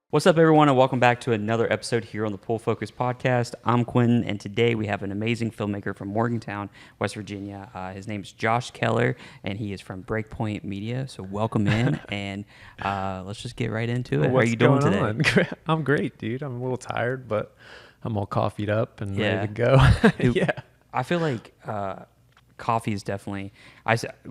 What's up, everyone, and welcome back to another episode here on the Pull Focus Podcast. I'm Quentin, and today we have an amazing filmmaker from Morgantown, West Virginia. His name's Josh Keller, and he is from Breakpoint Media. So welcome in, and let's just get right into it. How are you doing today? I'm great, dude. I'm a little tired, but I'm all coffeeed up and ready to go. Dude, Yeah. I feel like coffee is definitely.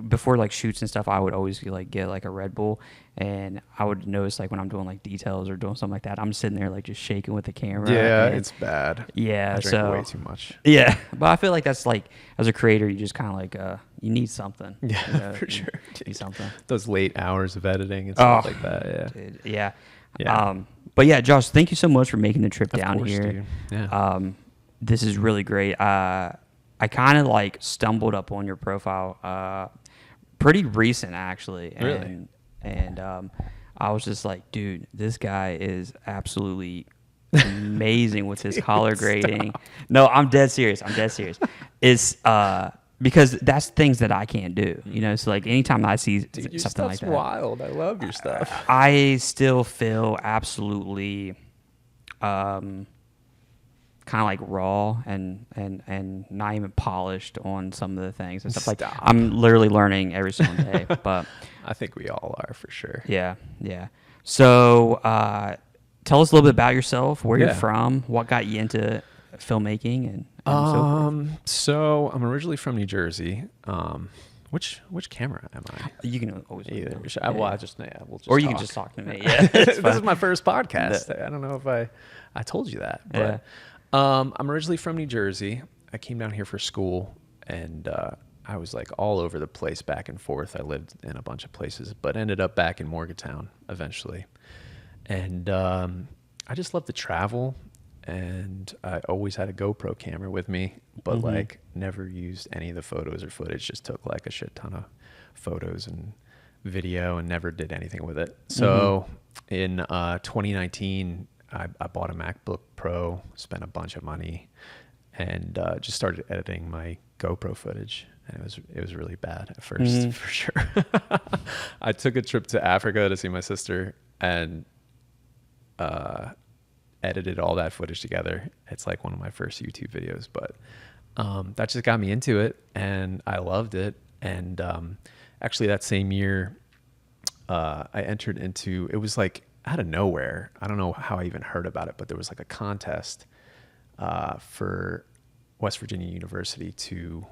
Before like shoots and stuff, I would always like get like a Red Bull, and I would notice like when I'm doing like details or doing something like that, I'm sitting there like just shaking with the camera. Yeah, and, it's bad. Yeah, I drink way too much. Yeah, but I feel like that's like as a creator, you just kind of like you need something. Yeah, you know, for sure. You need something. Those late hours of editing and stuff like that. Yeah. Dude, yeah. Yeah. But yeah, Josh, thank you so much for making the trip Of down course, here. dude. Yeah. This is really great. I kind of like stumbled up on your profile, pretty recent actually, and Really? and I was just like, dude, this guy is absolutely amazing with his color grading. Stop. No, I'm dead serious. It's because that's things that I can't do, you know. So like anytime I see Dude, your something like stuff's that, wild. I love your stuff. I still feel absolutely kind of like raw and not even polished on some of the things and stuff. Like Stop. I'm literally learning every single day. But I think we all are for sure. yeah. So tell us a little bit about yourself, where you're Yeah. from, what got you into filmmaking, and so forth. So I'm originally from New Jersey. Which camera am I? You can always Either. we'll just Or you can just talk to me. Yeah, this is my first podcast. I don't know if I told you that, but I'm originally from New Jersey. I came down here for school, and I was like all over the place, back and forth. I lived in a bunch of places, but ended up back in Morgantown eventually. And I just love to travel, and I always had a GoPro camera with me, but like never used any of the photos or footage. Just took like a shit ton of photos and video and never did anything with it. So in 2019, I bought a MacBook Pro, spent a bunch of money, and just started editing my GoPro footage. And it was really bad at first, for sure. I took a trip to Africa to see my sister and edited all that footage together. It's like one of my first YouTube videos, but that just got me into it, and I loved it. And actually that same year, I entered into, it was like out of nowhere. I don't know how I even heard about it, but there was like a contest for West Virginia University to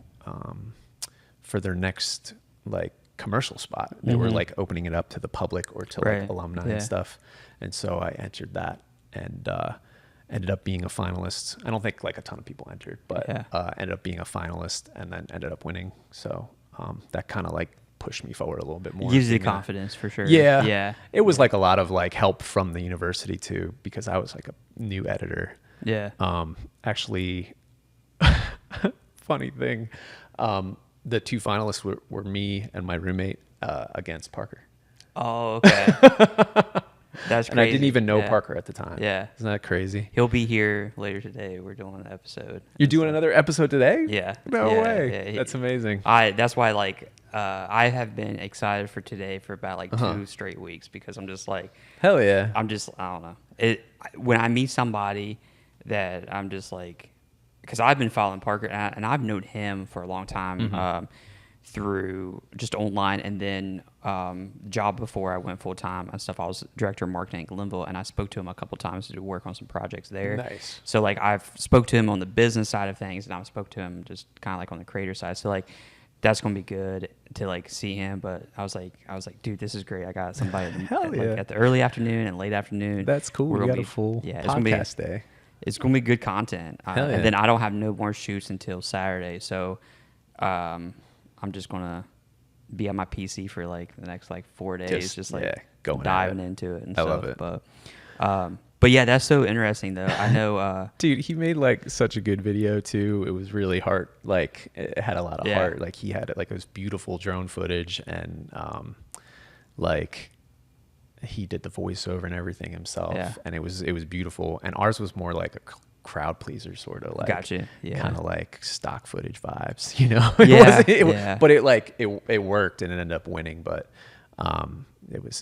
for their next like commercial spot. They were like opening it up to the public or to like alumni and stuff. And so I entered that and ended up being a finalist. I don't think like a ton of people entered, but ended up being a finalist and then ended up winning. So that kind of like pushed me forward a little bit more. Gives you confidence for sure. Yeah. It was like a lot of like help from the university too, because I was like a new editor. Yeah. Actually, funny thing, the two finalists were me and my roommate against Parker. Oh, okay. That's crazy. And I didn't even know Parker at the time. Yeah. Isn't that crazy? He'll be here later today. We're doing an episode. You're doing another episode today? Yeah. No Yeah, way. yeah. That's amazing. That's why like I have been excited for today for about like 2 straight weeks, because I'm just like, Hell yeah. I don't know. When I meet somebody that I'm just like, because I've been following Parker and I've known him for a long time through just online, and then job before I went full time and stuff. I was director of marketing at Glenville, and I spoke to him a couple times to work on some projects there. Nice. So like I've spoke to him on the business side of things, and I've spoke to him just kind of like on the creator side. So like that's gonna be good to like see him. But I was like, dude, this is great. I got somebody at the early afternoon and late afternoon. That's cool. We got a full podcast day. It's gonna be good content. And then I don't have no more shoots until Saturday, so I'm just gonna be on my PC for like the next like 4 days, just like going diving into it and stuff. love it. But yeah, that's so interesting though. I know, dude, he made like such a good video too. It was really hard. Like it had a lot of heart. Like he had like it was beautiful drone footage, and like he did the voiceover and everything himself, and it was beautiful. And ours was more like a crowd pleaser, sort of like, gotcha, kind of like stock footage vibes, you know. But But it worked, and it ended up winning. But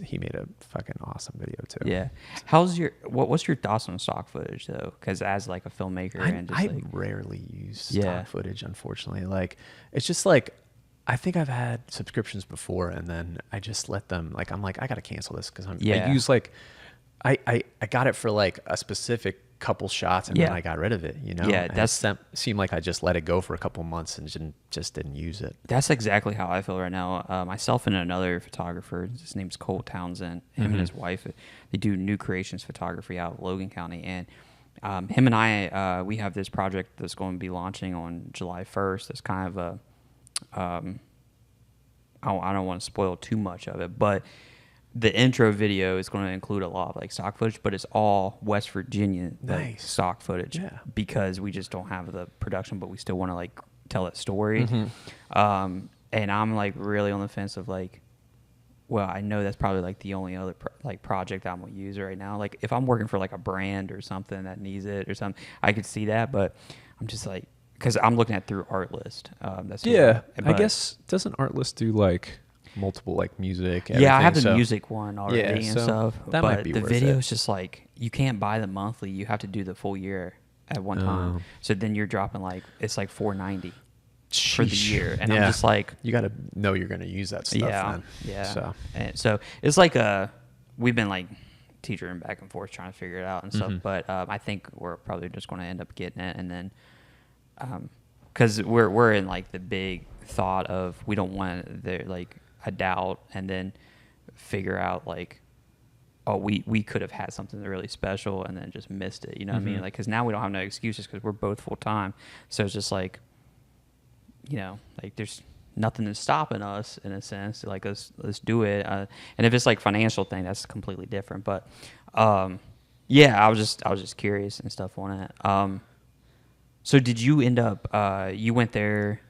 He made a fucking awesome video too. Yeah. What's your thoughts on stock footage though? Because as like a filmmaker I rarely use stock footage, unfortunately. Like, it's just like, I think I've had subscriptions before, and then I just let them, like, I'm like, I gotta cancel this because I use like, I got it for like a specific couple shots, and then I got rid of it, you know? Yeah, that seemed like I just let it go for a couple months and didn't use it. That's exactly how I feel right now. Myself and another photographer, his name's Cole Townsend, him and his wife, they do new creations photography out of Logan County, and him and I, we have this project that's going to be launching on July 1st. It's kind of a, I don't want to spoil too much of it, but the intro video is going to include a lot of like stock footage, but it's all West Virginia like, stock footage because we just don't have the production, but we still want to like tell that story. And I'm like really on the fence of like, well, I know that's probably like the only other project I'm gonna use right now. Like if I'm working for like a brand or something that needs it or something, I could see that, but I'm just like, because I'm looking at through Artlist. I guess doesn't Artlist do like multiple like music? Yeah, I have the music one already and stuff. That might be the worth video it. is just like you can't buy the monthly; you have to do the full year at one time. So then you're dropping like it's like $490 for the year, and I'm just like, you got to know you're going to use that stuff. So it's like we've been like teetering back and forth trying to figure it out and stuff, but I think we're probably just going to end up getting it, and then because we're in like the big thought of we don't want the like a doubt and then figure out like, oh, we could have had something really special and then just missed it, you know what I mean? Like, because now we don't have no excuses because we're both full time, so it's just like, you know, like there's nothing that's stopping us in a sense. Like let's do it, and if it's like financial thing, that's completely different. But yeah, I was just curious and stuff on it. So did you end up you went there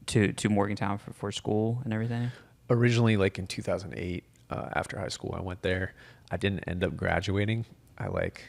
to Morgantown for school and everything? Originally, like in 2008, after high school, I went there. I didn't end up graduating. I like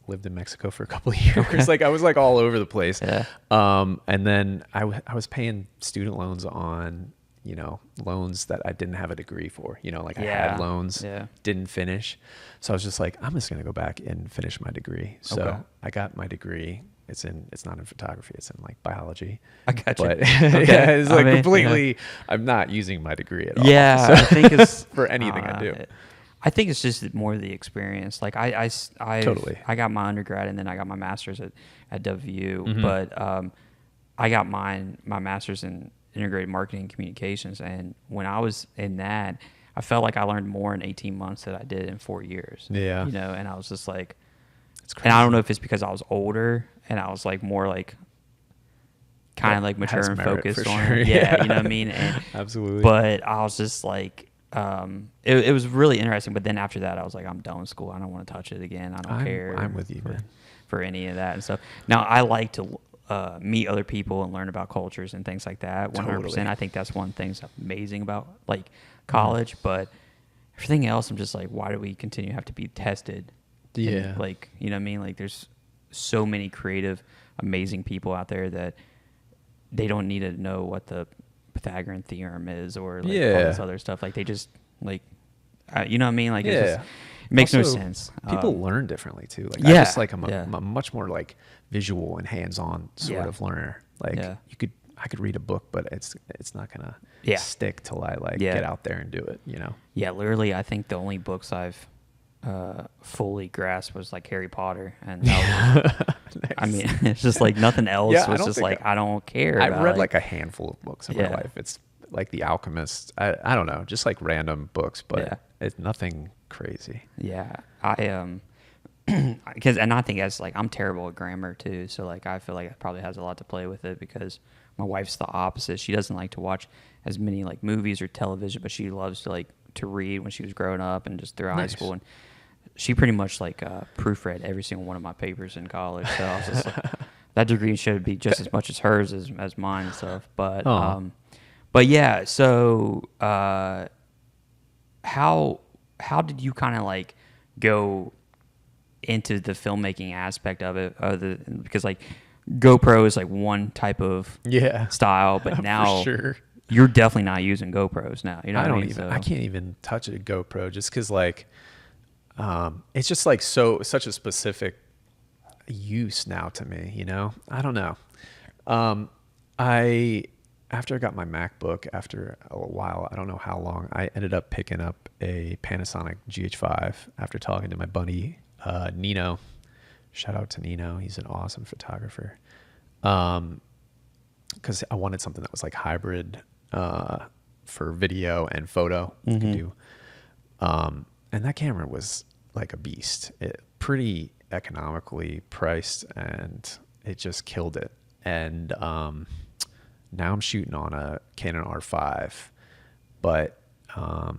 lived in Mexico for a couple of years. Okay. Like I was like all over the place. Yeah. And then I was paying student loans on, you know, loans that I didn't have a degree for, you know, like I had loans, didn't finish. So I was just like, I'm just going to go back and finish my degree. So I got my degree. It's not in photography. It's in like biology. I got you. But it's like completely, I'm not using my degree at all. Yeah. So, I think it's for anything I do. I think it's just more the experience. Like I got my undergrad and then I got my master's at WVU, but I got my master's in integrated marketing and communications. And when I was in that, I felt like I learned more in 18 months than I did in 4 years. Yeah. You know, and I was just like, it's crazy. And I don't know if it's because I was older and I was like more like kind of like mature and focused on it. Yeah, you know what I mean? And, absolutely. But I was just like, it was really interesting. But then after that, I was like, I'm done with school. I don't want to touch it again. I don't care. I'm with you, man. For any of that and stuff. Now, I like to meet other people and learn about cultures and things like that. 100%. Totally. I think that's one thing that's amazing about like college. But everything else, I'm just like, why do we continue to have to be tested? Yeah. And, like, you know what I mean? Like, there's so many creative, amazing people out there that they don't need to know what the Pythagorean theorem is or like all this other stuff. Like, they just like, you know what I mean? Like, it just makes also, no sense. People learn differently too. Like, I just like, I'm a much more like visual and hands-on sort of learner. Like, I could read a book, but it's not gonna stick till I like get out there and do it. You know? Yeah, literally, I think the only books I've fully grasped was like Harry Potter, and that was, nice. I mean, it's just like nothing else was just like I don't care. I've read like a handful of books in my life. It's like The Alchemist. I don't know, just like random books, but it's nothing crazy. Yeah, I because and I think as like I'm terrible at grammar too, so like I feel like it probably has a lot to play with it because my wife's the opposite. She doesn't like to watch as many like movies or television, but she loves to like to read when she was growing up and just through high school, and she pretty much like proofread every single one of my papers in college. So I was just like, that degree should be just as much as hers as mine and stuff. But yeah. So how did you kind of like go into the filmmaking aspect of it? Because like GoPro is like one type of style, but now you're definitely not using GoPros now. You know what I mean? I can't even touch a GoPro just because like, it's just like such a specific use now to me, you know? I don't know. After I got my MacBook, after a while, I don't know how long, I ended up picking up a Panasonic GH5 after talking to my buddy, Nino. Shout out to Nino. He's an awesome photographer. Because I wanted something that was like hybrid for video and photo. You can do. And that camera was like a beast. Pretty economically priced, and it just killed it. And now I'm shooting on a Canon R5, but I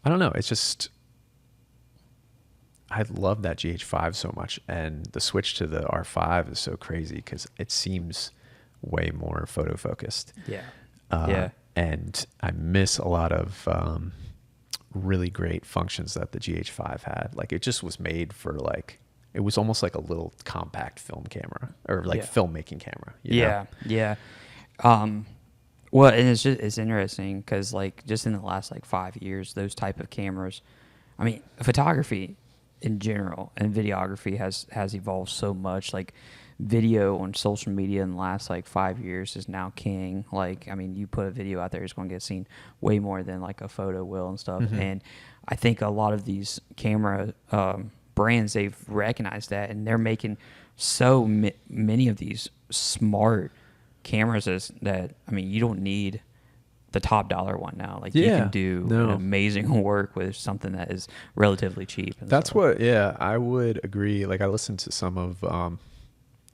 don't know. It's just, I love that GH5 so much, and the switch to the R5 is so crazy because it seems way more photo focused. Yeah. And I miss a lot of really great functions that the GH5 had. Like it just was made for like, it was almost like a little compact film camera or like filmmaking camera. You know? Yeah. Well, and it's interesting because like just in the last like 5 years, those type of cameras, I mean, photography in general and videography has evolved so much. Like video on social media in the last like 5 years is now king. Like, I mean, you put a video out there, it's going to get seen way more than like a photo will and stuff. And I think a lot of these camera brands, they've recognized that, and they're making so many of these smart cameras that, I mean, you don't need the top dollar one now. Like you can do an amazing work with something that is relatively cheap. That's what, I would agree. Like I listened to some of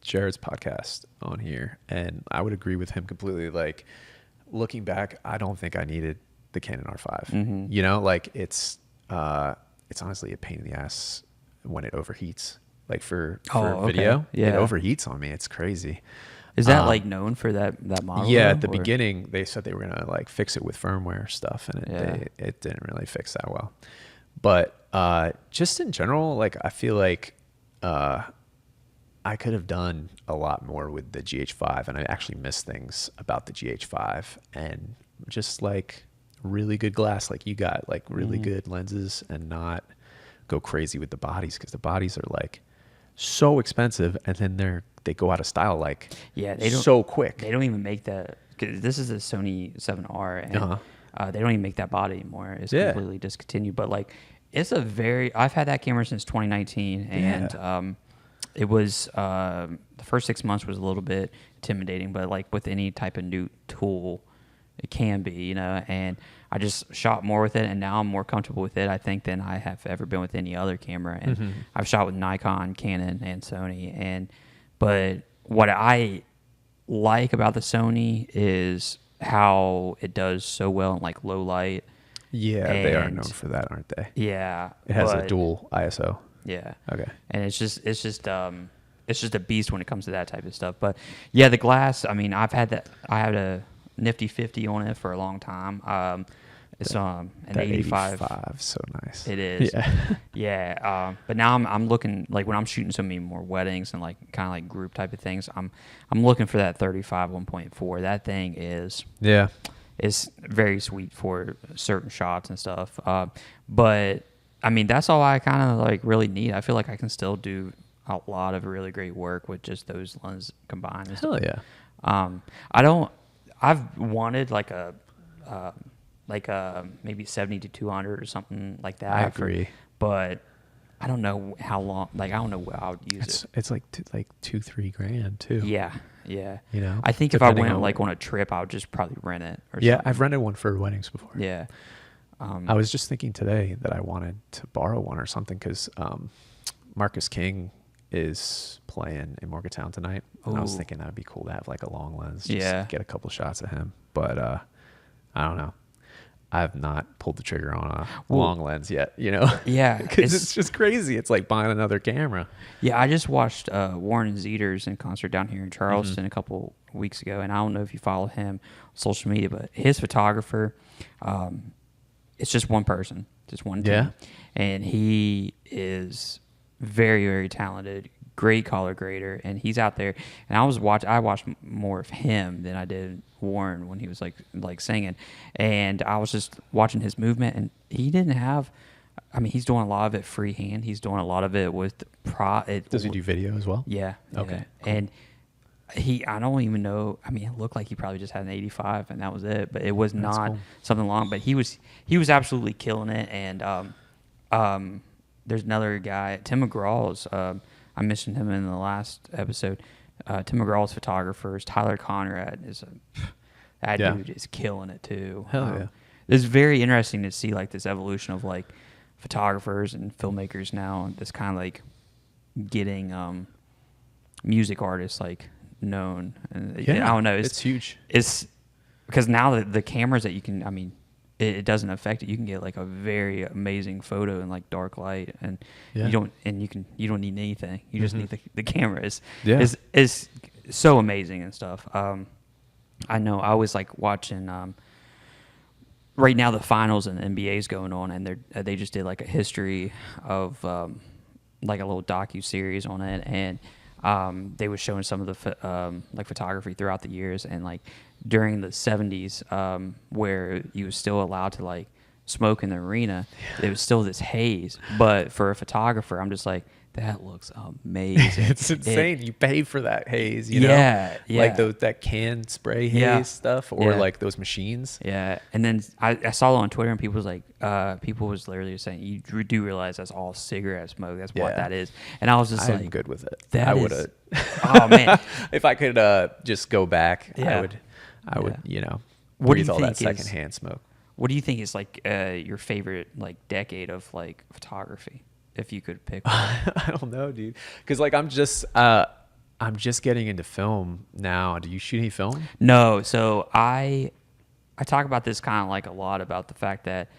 Jared's podcast on here, and I would agree with him completely. Like looking back, I don't think I needed the Canon R5. You know, like it's honestly a pain in the ass when it overheats. Like for video, it overheats on me. It's crazy. Is that like known for that model? Yeah, at the beginning they said they were gonna like fix it with firmware stuff, and it didn't really fix that well. But just in general, like I feel like I could have done a lot more with the GH5, and I actually miss things about the GH5, and just like really good glass, like you got, like really good lenses, and not go crazy with the bodies, because the bodies are like so expensive, and then they go out of style like so quick. They don't even make that. Cause this is a Sony 7R, and they don't even make that body anymore. It's completely discontinued. But like, I've had that camera since 2019, and it was the first 6 months was a little bit intimidating, but like with any type of new tool, it can be, you know. And I just shot more with it, and now I'm more comfortable with it, I think, than I have ever been with any other camera. And I've shot with Nikon, Canon, and Sony. But what I like about the Sony is how it does so well in like low light. Yeah, they are known for that, aren't they? Yeah, it has a dual ISO. Yeah. Okay. And it's just a beast when it comes to that type of stuff. But yeah, the glass, I mean, I had a nifty 50 on it for a long time. It's an 85. 85, so nice. It is. Yeah. Yeah. But now I'm looking, like when I'm shooting so many more weddings and like kind of like group type of things, I'm looking for that 35 1.4. That thing is very sweet for certain shots and stuff. But I mean, that's all I kind of like really need. I feel like I can still do a lot of really great work with just those lenses combined. And Hell stuff. yeah. I've wanted like a maybe 70 to 200 or something like that. I agree. But I don't know how long, like I don't know where I would use it. It's like $2-3 grand too. Yeah. You know, I think if I went like on a trip, I would just probably rent it or something. I've rented one for weddings before. Yeah. I was just thinking today that I wanted to borrow one or something, because Marcus King is playing in Morgantown tonight. And I was thinking that would be cool to have like a long lens. Just get a couple shots of him. But I don't know. I have not pulled the trigger on a long lens yet, you know? Yeah. Because it's just crazy. It's like buying another camera. Yeah, I just watched Warren Zeters in concert down here in Charleston a couple weeks ago, and I don't know if you follow him on social media, but his photographer, it's just one person, just one team. Yeah. And he is very, very talented, great color grader, and he's out there. And I watched more of him than I did Warren when he was like singing, and I was just watching his movement, and he didn't have. I mean, he's doing a lot of it freehand. He's doing a lot of it with Does he do video as well? Yeah. Okay. Cool. And I don't even know. I mean, it looked like he probably just had an 85, and that was it. But it was not cool. something long. But he was absolutely killing it. And there's another guy, Tim McGraw's. I mentioned him in the last episode. Tim McGraw's photographers. Tyler Conrad is that dude is killing it too. Hell yeah. It's very interesting to see like this evolution of like photographers and filmmakers now. This kind of like getting music artists like known. And I don't know. It's huge. It's because now the cameras that you can. I mean, it doesn't affect it. You can get like a very amazing photo in like dark light, and you don't need anything. You just need the camera. Is so amazing and stuff. I know I was like watching right now the finals in the NBA is going on, and they just did like a history of like a little docu-series on it, and they were showing some of the like photography throughout the years, and like during the 70s where you was still allowed to like smoke in the arena, it was still this haze. But for a photographer, I'm just like, that looks amazing. It's insane. You pay for that haze, you know? Like that can spray haze stuff, or like those machines. Yeah. And then I saw it on Twitter, and people was like, people was literally saying, you do realize that's all cigarette smoke. That's what that is. And I was just I'm good with it. I would have. Oh man. If I could just go back, I would, you know, what do you all think that secondhand smoke. What do you think is like your favorite like decade of like photography, if you could pick one? I don't know, dude. Because like I'm just getting into film now. Do you shoot any film? No. So I talk about this kind of like a lot about the fact that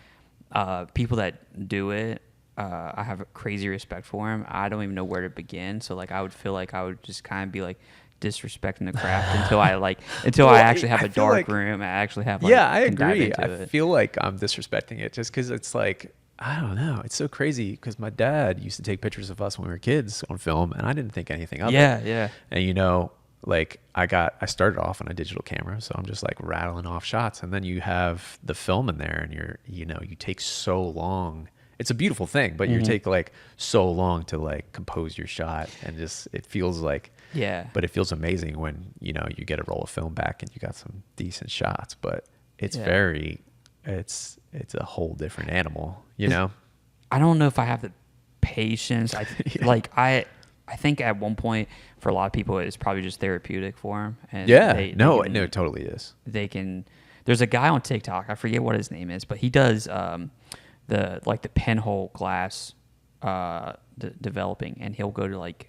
people that do it, I have a crazy respect for them. I don't even know where to begin. So like I would feel like I would just kind of be like disrespecting the craft until I actually have a dark room. I actually have like, I agree. I feel like I'm disrespecting it just because it's like, I don't know. It's so crazy because my dad used to take pictures of us when we were kids on film, and I didn't think anything of it. Yeah. And you know, like I started off on a digital camera, so I'm just like rattling off shots, and then you have the film in there, and you take so long. It's a beautiful thing, but you take like so long to like compose your shot, and just it feels like but it feels amazing when you get a roll of film back and you got some decent shots. But it's it's a whole different animal, you know. I don't know if I have the patience. I think at one point for a lot of people it's probably just therapeutic for them. And it totally is. They can. There's a guy on TikTok. I forget what his name is, but he does the pinhole glass developing, and he'll go to like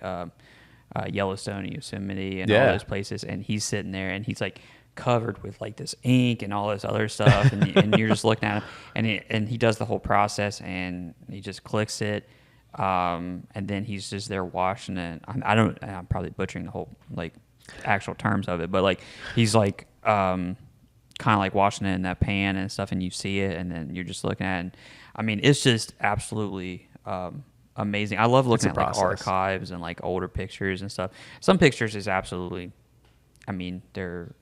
Yellowstone, Yosemite, and all those places, and he's sitting there, and he's like covered with like this ink and all this other stuff, and you're just looking at him, and he does the whole process, and he just clicks it, and then he's just there washing it. I'm probably butchering the whole like actual terms of it, but like he's like kind of like washing it in that pan and stuff, and you see it, and then you're just looking at it. And, I mean, it's just absolutely amazing. I love looking at like archives and like older pictures and stuff. Some pictures is absolutely, I mean, they're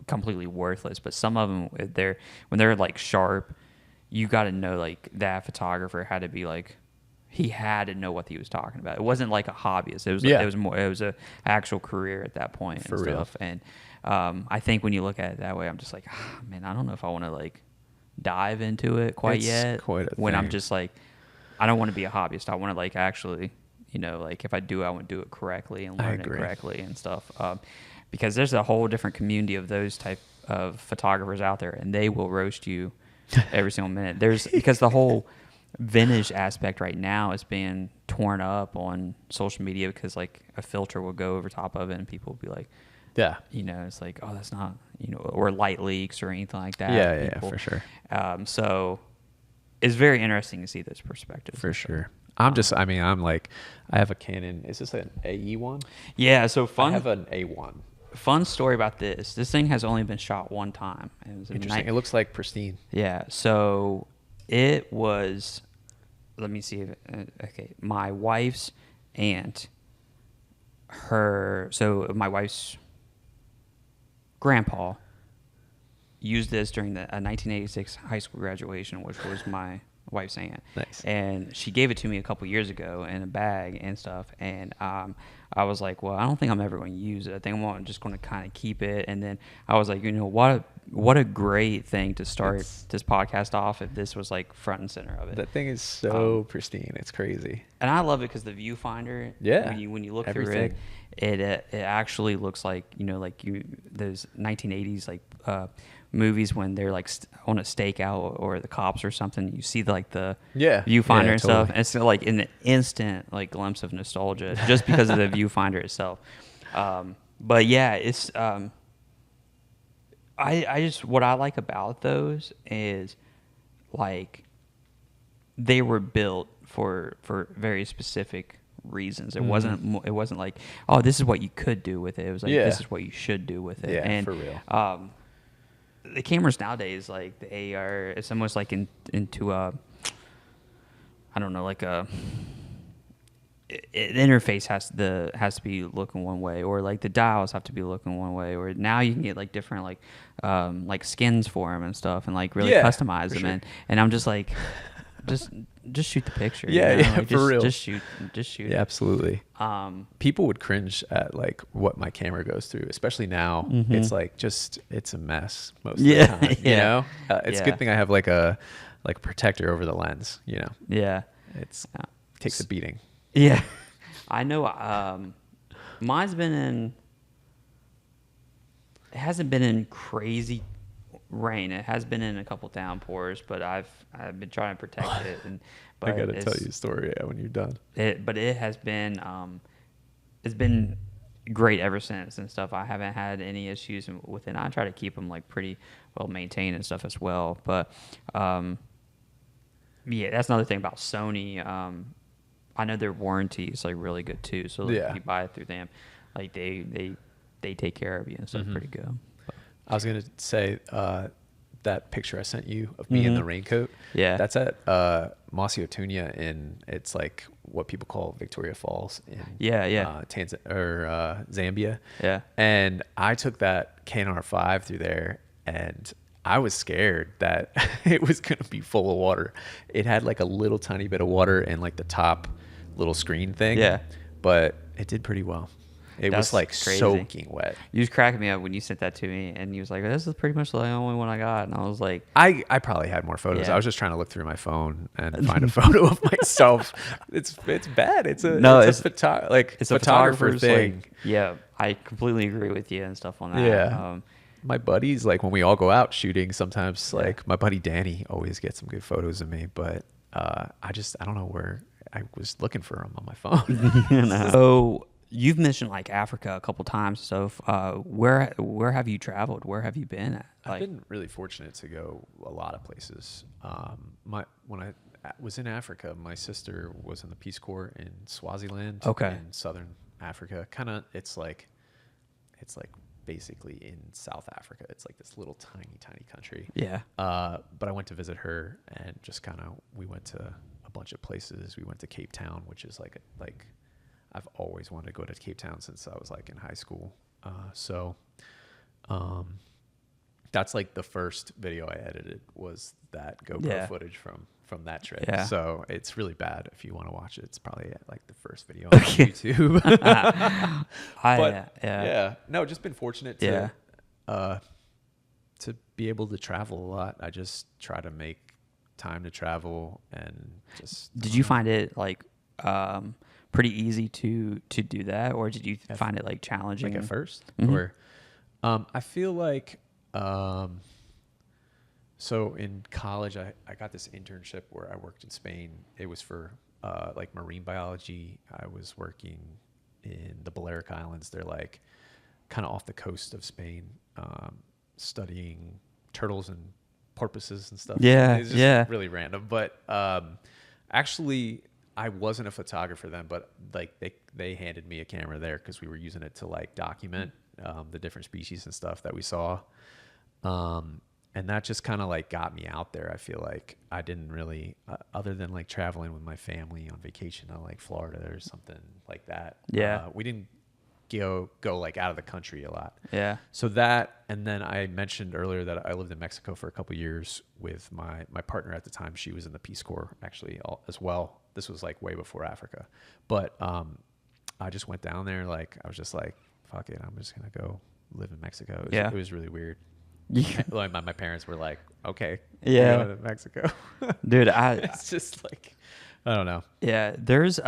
completely worthless, but some of them, when they're like sharp, you got to know like that photographer had to be like, he had to know what he was talking about. It wasn't like a hobbyist. It was like, it was a actual career at that point and stuff. And I think when you look at it that way, I'm just like, man, I don't know if I want to like dive into it yet. When I'm just like, I don't want to be a hobbyist. I want to like actually, like if I do, I want to do it correctly and learn it correctly and stuff. Because there's a whole different community of those type of photographers out there, and they will roast you every single minute. Because the whole vintage aspect right now is being torn up on social media because like a filter will go over top of it, and people will be like, it's like, oh, that's not, or light leaks or anything like that. Yeah, for sure. So it's very interesting to see this perspective. For sure. I'm like, I have a Canon. Is this an AE one? Yeah. So fun. I have an A1. Fun story about this. This thing has only been shot one time. It was interesting. It looks like pristine. Yeah. So it was. Let me see. My wife's aunt. So my wife's grandpa used this during the 1986 high school graduation, which was my wife's aunt. Nice. And she gave it to me a couple years ago in a bag and stuff. And I was like, well, I don't think I'm ever going to use it. I think I'm just going to kind of keep it. And then I was like, what a great thing to start this podcast off if this was like front and center of it. That thing is so pristine. It's crazy. And I love it because the viewfinder, when you look everything. through it actually looks like, those 1980s like movies when they're like on a stakeout or the cops or something. You see like the viewfinder and stuff. And it's like an instant like glimpse of nostalgia just because of the viewfinder itself. But yeah, it's I just what I like about those is like they were built for very specific reasons. It wasn't like, oh, this is what you could do with it. It was like this is what you should do with it. Yeah, and for real. The cameras nowadays, like the AR, it's almost like into a, I don't know, like a. The interface has to be looking one way, or like the dials have to be looking one way, or now you can get like different like skins for them and stuff, and like really customize them. Sure. And I'm just like, just shoot the picture. Like, for real. Just shoot Yeah, it. absolutely. People would cringe at like what my camera goes through, especially now. It's like it's a mess most of the time. You know, it's a good thing I have like a protector over the lens. You know. Yeah. Takes a beating. Yeah, I know. Mine's been it hasn't been in crazy rain. It has been in a couple downpours, but I've been trying to protect it. But I gotta tell you a story when you're done. But it has been it's been great ever since and stuff. I haven't had any issues with it. I try to keep them like pretty well maintained and stuff as well. But yeah, that's another thing about Sony. I know their warranty is like really good too. So like, if you buy it through them, like they take care of you and stuff pretty good. I was gonna say that picture I sent you of me in the raincoat. Yeah, that's at Mossy Otunya it's like what people call Victoria Falls in Zambia. Yeah, and I took that KNR5 through there, and I was scared that it was going to be full of water. It had like a little tiny bit of water in like the top little screen thing. Yeah. But it did pretty well. It was like crazy. Soaking wet. You was cracking me up when you sent that to me, and you was like, this is pretty much the only one I got. And I was like... I probably had more photos. I was just trying to look through my phone and find a photo of myself. It's bad. It's a photographer thing. Like, yeah, I completely agree with you and stuff on that. Yeah. My buddies, like when we all go out shooting, sometimes like my buddy Danny always gets some good photos of me, but I don't know where I was looking for them on my phone. So you've mentioned like Africa a couple times. So where have you traveled? Where have you been at? I've been really fortunate to go a lot of places. When I was in Africa, my sister was in the Peace Corps in Swaziland, in southern Africa. It's like basically in South Africa. It's like this little tiny country. Yeah. But I went to visit her, and just we went to a bunch of places. We went to Cape Town, which is like I've always wanted to go to Cape Town since I was like in high school. That's like the first video I edited was that GoPro footage from that trip. Yeah. So it's really bad. If you want to watch it, it's probably like the first video on YouTube. No, just been fortunate to be able to travel a lot. I just try to make time to travel and just. Did you find it like pretty easy to do that, or did you find it like challenging? Like at first, or I feel like. So in college, I got this internship where I worked in Spain. It was for like marine biology. I was working in the Balearic Islands. They're like kind of off the coast of Spain, studying turtles and porpoises and stuff. Yeah, it's just really random. But actually, I wasn't a photographer then, but like they handed me a camera there because we were using it to like document the different species and stuff that we saw. And that just kind of like got me out there. I feel like I didn't really, other than like traveling with my family on vacation to like Florida or something like that. Yeah. We didn't go like out of the country a lot. Yeah. So that, and then I mentioned earlier that I lived in Mexico for a couple years with my partner at the time. She was in the Peace Corps actually as well. This was like way before Africa, but I just went down there. Like I was just like, fuck it, I'm just gonna go live in Mexico. It was really weird. Like my parents were like, okay, yeah, going to Mexico. Dude, it's just like, I don't know. Yeah, there's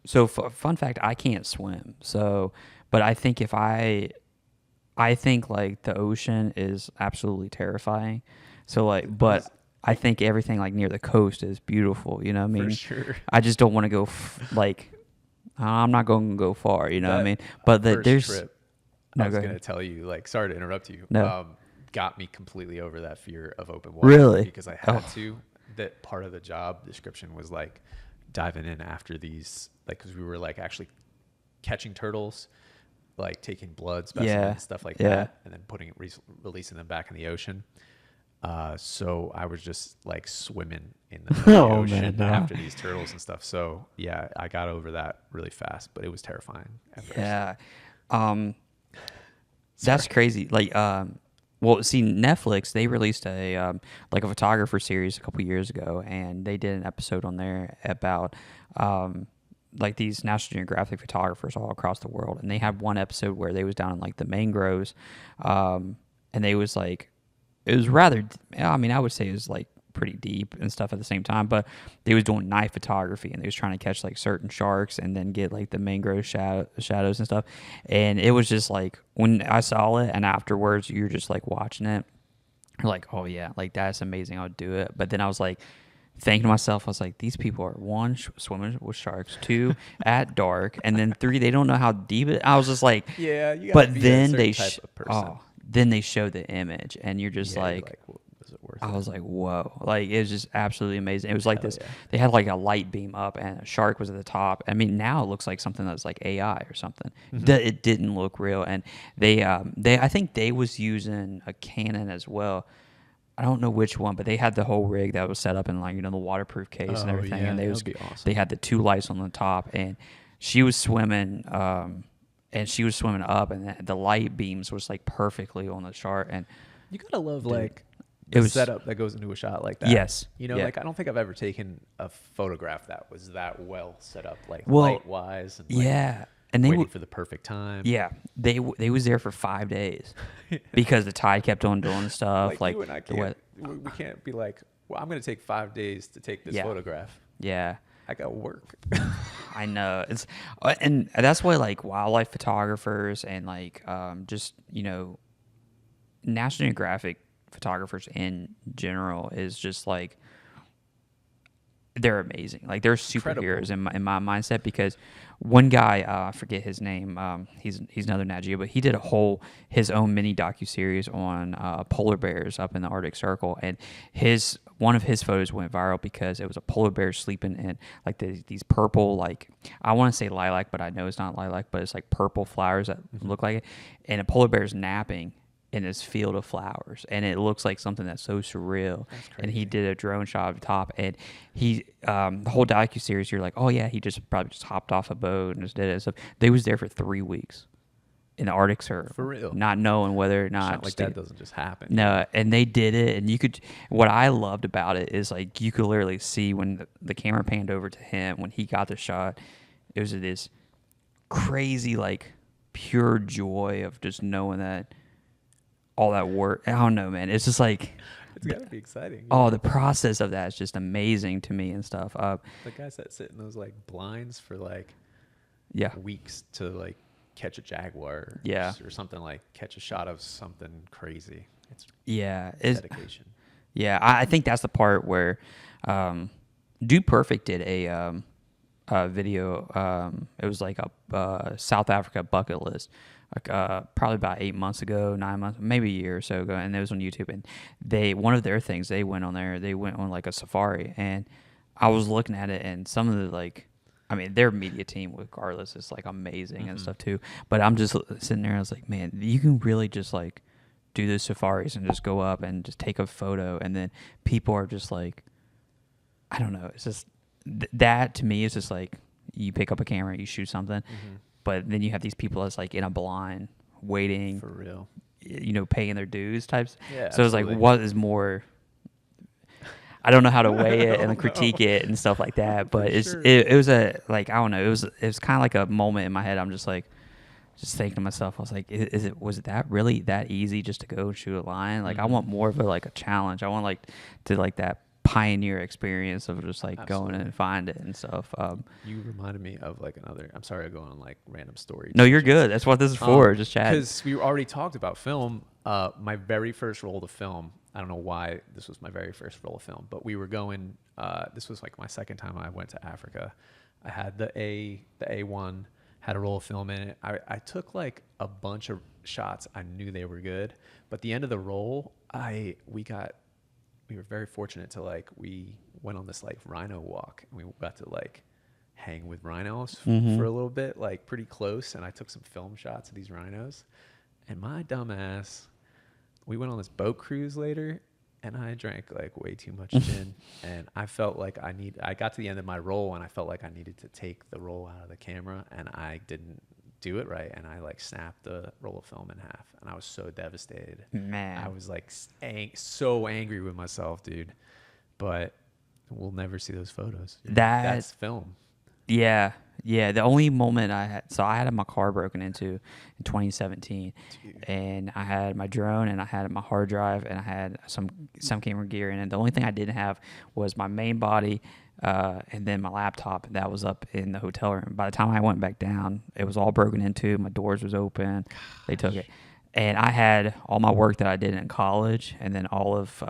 so fun fact, I can't swim. So, but I think I think like the ocean is absolutely terrifying. So like, but I think everything like near the coast is beautiful. You know what I mean? For sure. I just don't want to go like, I'm not going to go far. You know what I mean? But there's. Trip, No, I was go going to ahead. tell you, like, sorry to interrupt you. No. Got me completely over that fear of open water. Really? Because I had to. That part of the job description was like diving in after these, like, because we were like actually catching turtles, like taking blood specimens, stuff like that, and then releasing them back in the ocean. So I was just like swimming in the ocean after these turtles and stuff. So yeah, I got over that really fast, but it was terrifying at first. Yeah. That's crazy. Like, well, see, Netflix, they released a like a photographer series a couple years ago, and they did an episode on there about like these National Geographic photographers all across the world, and they had one episode where they was down in like the mangroves, and they was like, it was rather, I mean, I would say it was like pretty deep and stuff at the same time, but they was doing night photography, and they was trying to catch like certain sharks and then get like the mangrove shadows and stuff. And it was just like, when I saw it and afterwards you're just like watching it, you're like, oh yeah, like that's amazing, I would do it. But then I was like thinking to myself, I was like, these people are one, swimming with sharks, two, at dark, and then three, they don't know how deep it. I was just like, yeah, you but be then a type of person. then they show the image and you're just like well, is it worth I it? was like, whoa. Like, it was just absolutely amazing. It was like this. Yeah. They had like a light beam up and a shark was at the top. I mean, now it looks like something that's like AI or something. Mm-hmm. It didn't look real. And they I think they was using a Canon as well. I don't know which one, but they had the whole rig that was set up in like, the waterproof case and everything. Yeah, And that would be awesome. They had the two lights on the top, and she was swimming, and she was swimming up, and the light beams was like perfectly on the shark. And you gotta love like it was setup that goes into a shot like that. Yes. Like I don't think I've ever taken a photograph that was that well set up, like Well, light wise, and like and they waiting for the perfect time. Yeah, they was there for 5 days because the tide kept on doing stuff. Like you and I can't, we can't be like, well, I'm gonna take 5 days to take this photograph. Yeah, I got work. I know. It's and that's why like wildlife photographers and like just National Geographic photographers in general is just like, they're amazing. Like, they're superheroes in my mindset, because one guy, I forget his name, he's another Nat Geo, but he did his own mini docuseries on polar bears up in the Arctic Circle, and one of his photos went viral because it was a polar bear sleeping in like these purple, like, I want to say lilac, but I know it's not lilac, but it's like purple flowers that look like it, and a polar bear's napping in this field of flowers, and it looks like something that's so surreal. And he did a drone shot of the top, and he the whole docuseries, you're like, oh yeah, he probably just hopped off a boat and just did it. So they was there for 3 weeks in the Arctic Circle, For real, not knowing whether or not like that doesn't just happen. No, and they did it, and what I loved about it is like you could literally see when the camera panned over to him when he got the shot, it was this crazy like pure joy of just knowing that all that work. I don't know, man. It's just like, it's gotta be exciting. Oh, the process of that is just amazing to me and stuff. The guys that sit in those like blinds for like weeks to like catch a jaguar, or something, like catch a shot of something crazy. It's dedication. Yeah, I think that's the part where Dude Perfect did a video. It was like a South Africa bucket list. Like probably about 8 months ago, 9 months, maybe a year or so ago, and it was on YouTube. And one of their things, they went on there. They went on like a safari, and I was looking at it, and some of the like, I mean, their media team, regardless, is like amazing and stuff too. But I'm just sitting there, and I was like, man, you can really just like do the safaris and just go up and just take a photo, and then people are just like, I don't know, it's just that to me is just like, you pick up a camera, you shoot something. but then you have these people that's like in a blind waiting, For real. Paying their dues types. Yeah, So it's like, absolutely. what is more? I don't know how to weigh it and don't critique know. it and stuff like that. But sure. it was a, like, I don't know. It was kind of like a moment in my head. I'm just like, just thinking to myself, I was like, was it that really that easy just to go and shoot a lion? Like, I want more of a challenge. I want that pioneer experience of just like going Absolutely. and find it and stuff. You reminded me of another. I'm sorry, I'm going on random story. No, you're good. That's what this is for. Just chat. Because we already talked about film. My very first role to film. I don't know why this was my very first role of film, but we were going. This was my second time I went to Africa. I had the A1, had a roll of film in it. I took a bunch of shots. I knew they were good, but the end of the roll, we were very fortunate to we went on this rhino walk, and we got to hang with rhinos for a little bit, pretty close. And I took some film shots of these rhinos, and my dumb ass, we went on this boat cruise later, and I drank way too much gin, and I felt I got to the end of my roll, and I felt like I needed to take the roll out of the camera, and I didn't do it right, and I snapped the roll of film in half, and I was so devastated. Man, I was so angry with myself, dude. But we'll never see those photos. That's film. Yeah. The only moment I had my car broken into in 2017, dude. And I had my drone, and I had my hard drive, and I had some camera gear in it. The only thing I didn't have was my main body, and then my laptop that was up in the hotel room. By the time I went back down, it was all broken into. My doors was open. Gosh. They took it. And I had all my work that I did in college, and then all of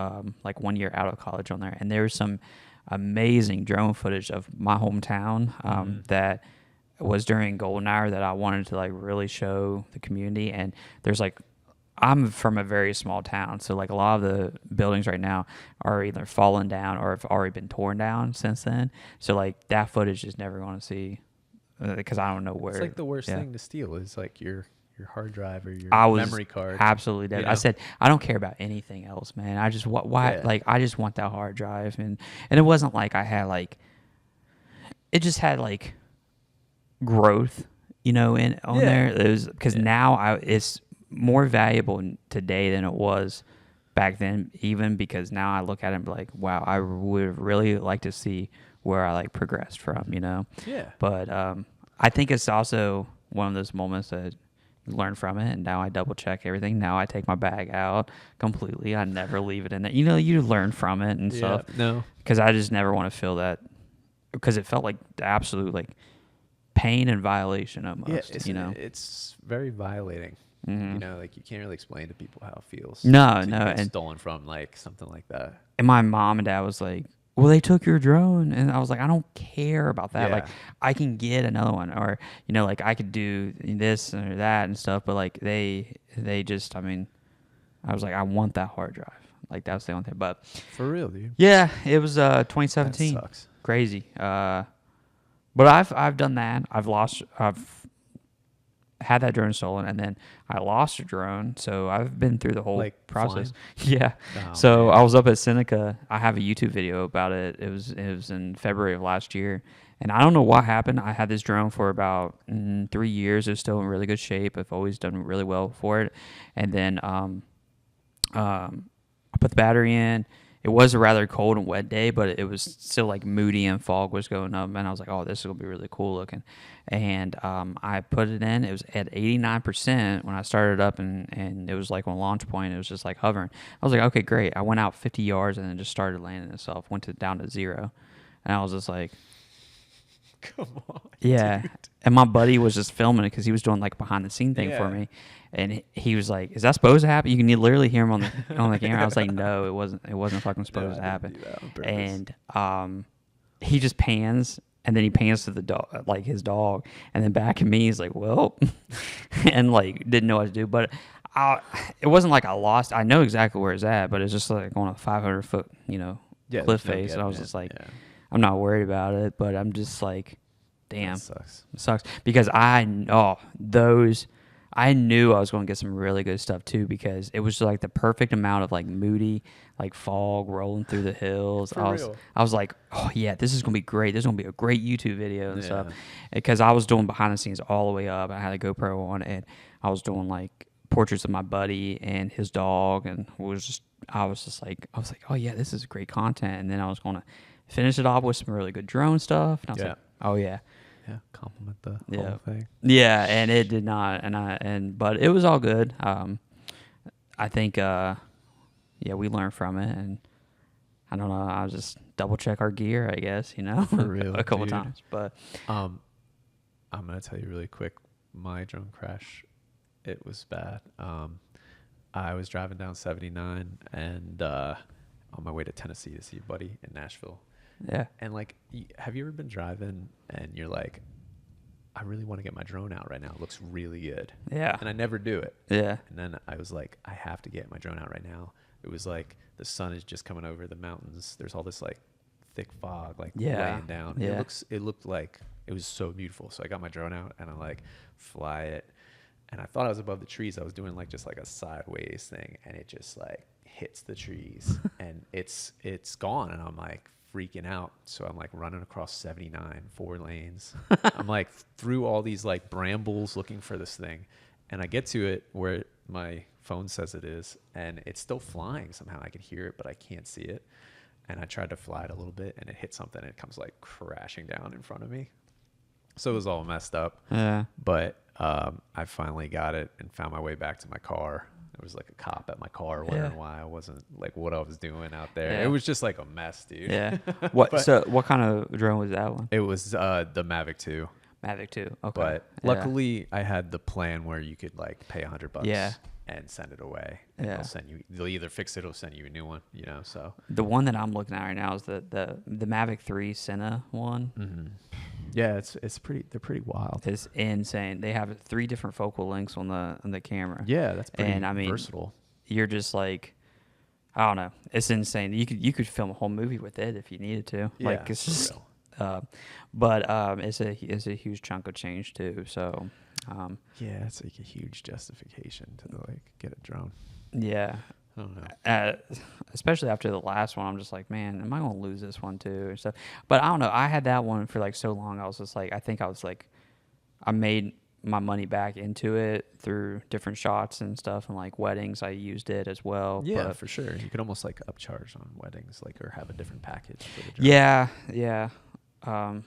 1 year out of college on there. And there was some amazing drone footage of my hometown that was during golden hour that I wanted to really show the community. And there's I'm from a very small town, so a lot of the buildings right now are either fallen down or have already been torn down since then. So that footage is never going to see, because I don't know where. It's the worst thing to steal is your hard drive or your memory card. Absolutely dead. I said, I don't care about anything else, man. I just I just want that hard drive. And it wasn't I had it just had growth, on there. It was because now it's more valuable today than it was back then, even because now I look at it and be like, wow, I would really like to see where I progressed from, Yeah. But I think it's also one of those moments that learn from it, and now I double check everything. Now I take my bag out completely. I never leave it in there. You learn from it and stuff. No, because I just never want to feel that, because it felt like the absolute pain and violation almost. It's very violating. You can't really explain to people how it feels. No, and and stolen from something like that. And my mom and dad was like, well, they took your drone. And I was like, I don't care about that. Yeah. I can get another one, or, I could do this or that and stuff. But they just, I was like, I want that hard drive. That was the only thing. But for real, dude. Yeah, it was 2017. That sucks. Crazy. But I've done that. I've had that drone stolen, and then I lost a drone. So I've been through the whole process. Flying? Yeah. Oh, so man. I was up at Seneca. I have a YouTube video about it. It was in February of last year, and I don't know what happened. I had this drone for about 3 years. It was still in really good shape. I've always done really well for it. And then I put the battery in. It was a rather cold and wet day, but it was still moody, and fog was going up, and I was like, oh, this is going to be really cool looking. And I put it in. It was at 89% when I started up, and it was on launch point. It was just hovering. I was like, okay, great. I went out 50 yards and then just started landing itself, went down to 0. And I was just like, come on. Yeah. Dude. And my buddy was just filming it because he was doing behind the scene thing for me. And he was like, "Is that supposed to happen?" You can literally hear him on the camera. I was like, "No, it wasn't fucking supposed to happen." And he just pans, and then he pans to the dog, his dog, and then back at me, he's like, "Well," and didn't know what to do. But it wasn't I lost. I know exactly where it's at, but it's just on a 500-foot, cliff face. And I was just like, I'm not worried about it, but I'm just like, damn, that sucks. It sucks because I know those. I knew I was going to get some really good stuff too, because it was like the perfect amount of like moody, like fog rolling through the hills. I was like, oh yeah, this is going to be great. This is going to be a great YouTube video and stuff. Because I was doing behind the scenes all the way up. I had a GoPro on, and I was doing like portraits of my buddy and his dog, and I was like, oh yeah, this is great content. And then I was going to finish it off with some really good drone stuff. And I was like, oh yeah. Yeah, compliment the whole thing. Yeah, and it did not, but it was all good. I think, we learned from it, and I don't know. I'll just double check our gear, I guess, For real, a couple times. But I'm gonna tell you really quick. My drone crash, it was bad. I was driving down 79 and on my way to Tennessee to see a buddy in Nashville. Yeah. And like, have you ever been driving and you're like, I really want to get my drone out right now. It looks really good. Yeah. And I never do it. Yeah. And then I was like, I have to get my drone out right now. It was like the sun is just coming over the mountains. There's all this like thick fog like laying down. Yeah. It looked like it was so beautiful. So I got my drone out and I like fly it. And I thought I was above the trees. I was doing like just like a sideways thing, and it just like hits the trees and it's gone. And I'm like freaking out. So I'm like running across 79, 4 lanes. I'm like through all these like brambles looking for this thing. And I get to it where my phone says it is, and it's still flying somehow. I can hear it, but I can't see it. And I tried to fly it a little bit, and it hit something, and it comes like crashing down in front of me. So it was all messed up. Yeah. But I finally got it and found my way back to my car. There was like a cop at my car wondering why I wasn't like what I was doing out there. Yeah. It was just like a mess, dude. Yeah. What kind of drone was that one? It was the Mavic 2. Mavic 2. Okay. But luckily I had the plan where you could like pay $100 and send it away. And they'll either fix it or send you a new one, so. The one that I'm looking at right now is the Mavic 3 Senna one. Mm-hmm. Yeah, they're pretty wild. It's insane. They have 3 different focal lengths on the camera. Yeah, that's pretty versatile. versatile. You're just like, I don't know. It's insane. You could film a whole movie with it if you needed to. Yeah, like it's just but it's a huge chunk of change too. So yeah, it's like a huge justification to like get a drone. Yeah. I don't know. Especially after the last one, I'm just like, man, am I going to lose this one too and stuff? But I don't know. I had that one for like so long. I was just like, I made my money back into it through different shots and stuff, and like weddings, I used it as well. Yeah, but for sure. You could almost like upcharge on weddings, like, or have a different package for the drone. Yeah.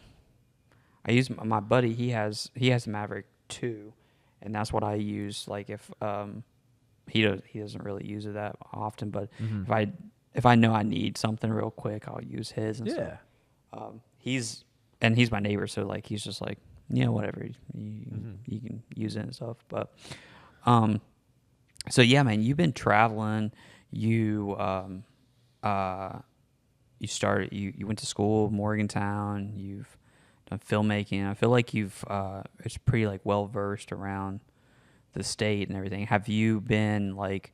I use my buddy. He has a Maverick 2, and that's what I use. Like if he doesn't really use it that often, but if I know I need something real quick, I'll use his and stuff. He's my neighbor, so like he's just like, whatever, you can use it and stuff. But so yeah, man, you've been traveling. You you went to school, Morgantown. You've done filmmaking. I feel like it's pretty like well versed around the state and everything. Have you been like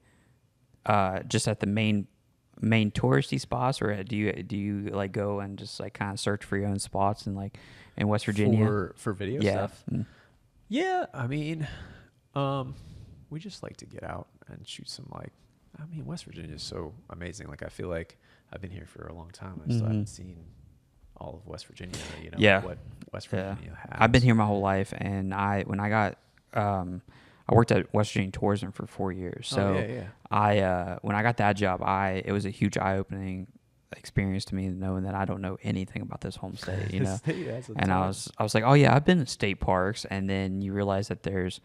just at the main touristy spots, or do you like go and just like kind of search for your own spots in like in West Virginia for video stuff? Yeah, I mean, we just like to get out and shoot some West Virginia is so amazing. Like I feel like I've been here for a long time. I still haven't seen all of West Virginia. What West Virginia has. I've been here my whole life, and I worked at West Virginia Tourism for 4 years. So when I got that job, it was a huge eye-opening experience to me, knowing that I don't know anything about this home state, and I was like, oh yeah, I've been to state parks, and then you realize that there's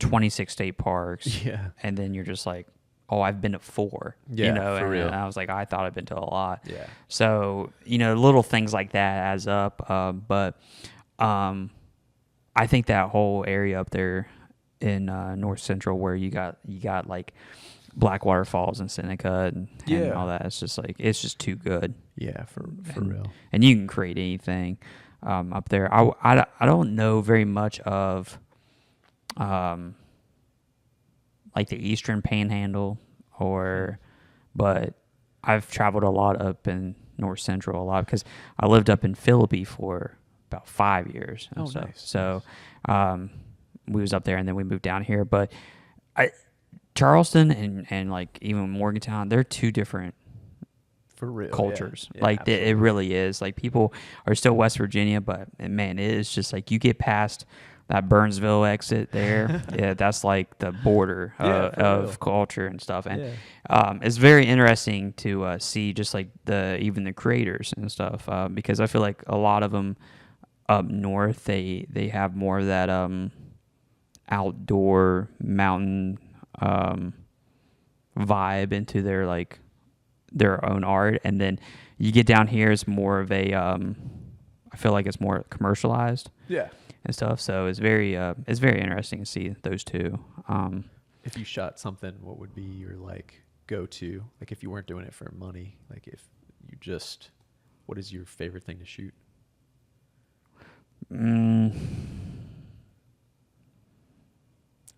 26 state parks, and then you're just like, oh, I've been to 4, for real. And I was like, I thought I'd been to a lot. Yeah. So, little things like that adds up. But I think that whole area up there in North Central where you got like Blackwater Falls and Seneca and all that, it's just too good. Yeah, for real. And you can create anything up there. I don't know very much of like the Eastern Panhandle, but I've traveled a lot up in North Central a lot because I lived up in Philippi for about 5 years. And stuff. Nice. So we was up there and then we moved down here. But Charleston and like even Morgantown, they're two different For real, cultures. Yeah, Like it really is. Like people are still West Virginia, but man, it is just like you get past that Burnsville exit there. Yeah, that's like the border of culture and stuff. And it's very interesting to see just like even the creators and stuff because I feel like a lot of them up north they have more of that outdoor mountain vibe into their like their own art, and then you get down here it's more of a I feel like it's more commercialized and stuff, so it's very interesting to see those two. If you shot something, what would be your like go-to, like if you weren't doing it for money, like if you just, what is your favorite thing to shoot?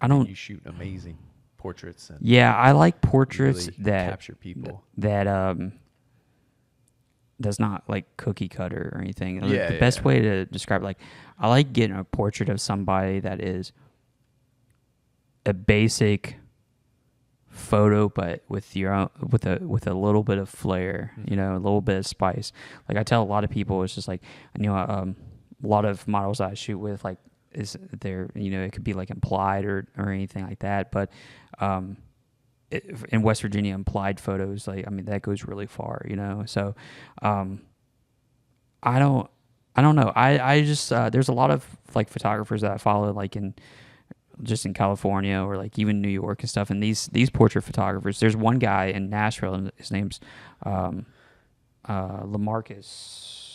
I don't. You shoot amazing portraits. And I like portraits really that capture people. That that's not like cookie cutter or anything. Yeah, the best way to describe it, like I like getting a portrait of somebody that is a basic photo, but with your own, with a little bit of flair, you know, a little bit of spice. Like I tell a lot of people, it's just like, you know, a lot of models I shoot with, like, is there, you know, it could be like implied or anything like that, but in West Virginia, implied photos, like, I mean, that goes really far, you know. So I don't know. I just there's a lot of like photographers that I follow, like in California or like even New York and stuff, and these portrait photographers. There's one guy in Nashville, and his name's Lamarcus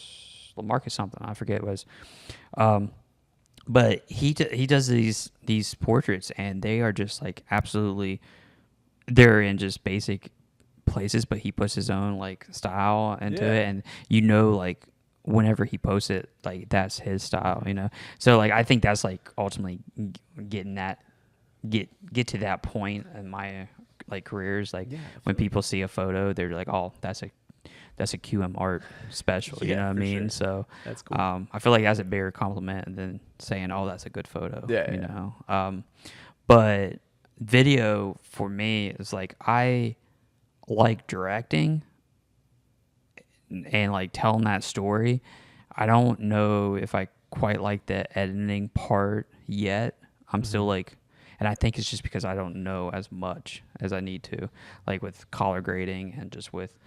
something, I forget what it was. But he does these portraits, and they are just like absolutely, they're in just basic places, but he puts his own like style into it, and you know, like whenever he posts it, like that's his style, you know. So like I think that's like ultimately getting that get to that point in my like careers, like when people see a photo, they're like, oh, that's a QM art special, you know what I mean? Sure. So that's cool. I feel like that's a bigger compliment than saying, oh, that's a good photo, you know. But video for me is like, I like directing and like telling that story. I don't know if I quite like the editing part yet. I'm still like, and I think it's just because I don't know as much as I need to, like with color grading and just with,